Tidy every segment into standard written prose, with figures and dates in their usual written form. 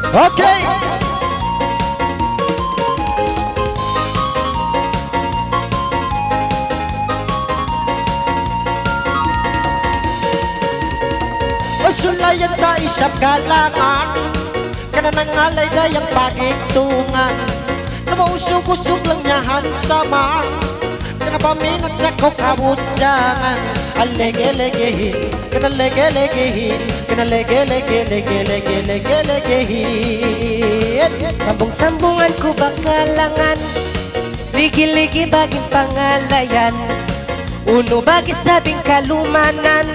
Okay. Masulayan tayo sa kalangan, kana nangalay dayang pagigtungan, na mausog-usog lang niyahan sa man, kana paminat sa kokabudyangan, alege-legehin, kana lege-legehin, kana lege-lege-lege-lege-lege-legehin. Sambung-sambungan ko ba kalangan, ligi-ligi baging pangalayan, uno bagi sabing kalumanan,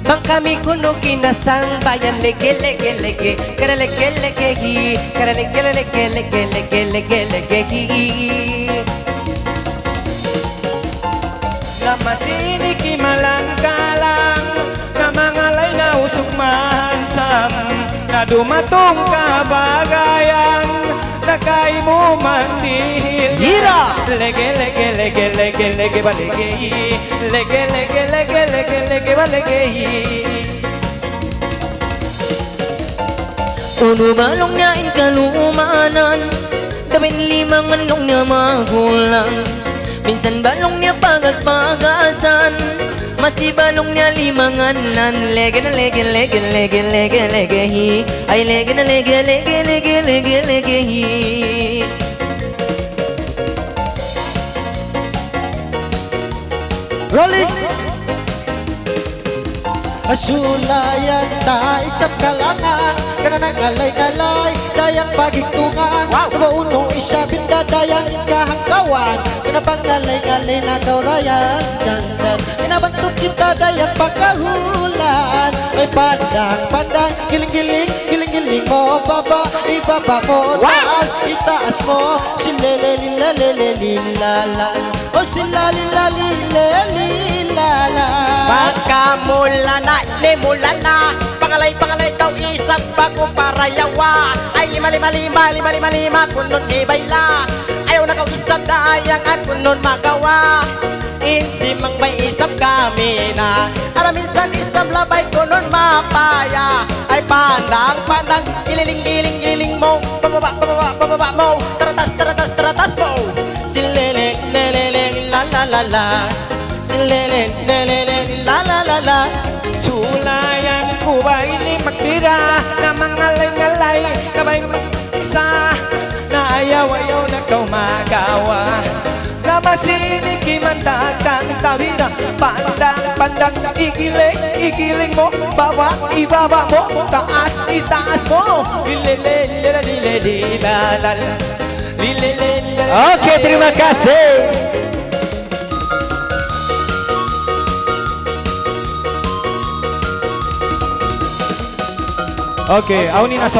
bang kami kuno kinasang bayan, lege-lege-lege, kana lege-lege-hi, kana lege-lege-lege-lege-lege-lege-hi. Namasini kimalang kalang, na mangalay na usok mansam, na dumatong kabagayan, na kay mo mandihil. Hira! Lege-lege-lege-lege-lege balege-hi, lege-lege-lege-lege-lege balege-hi. Uno balong niya kalumanan, gawin limang anong niya magulang, minsan balong niya pagas-pagasan, masibalong niya limangan lan, lege na lege-lege-lege-lege-lege-hi, ay lege na lege-lege-lege-lege-lege-hi. Rolling. Masulayan tayo sa kalangan, kana nangalay-ngalay dayang pagigtungan, na maunong isabin dayang kahanggawan, kana pangalay-ngalay na gaurayan dandan, inabantu kita dayang pagkahulan, ay pandang-pandang, giling-giling, giling-giling mo baba, ibaba mo taas, itaas mo, silelelilelelelilala, o silalilalilalilala. Pagkamula na, limula na, pangalay daw isang bagong parayawa, ay lima kunon ibayla, ayaw na kau isang dayang at kunon magawa, insimang may isang kami na, ara minsan isang labay kunon mapaya, ay pandang, giling mo, bababa mo, taratas mo, silele, la la la la, silele, la la la la. Sulayan ko ba ini magtira, na mangalay-ngalay, kabay mag-isa, na ayaw-ayaw na kau magawa. Namasini kimantatang tawira, pandang, igiling mo, ibaba mo, itaas mo, Okay, terima kasih. Okay, ako ni nasa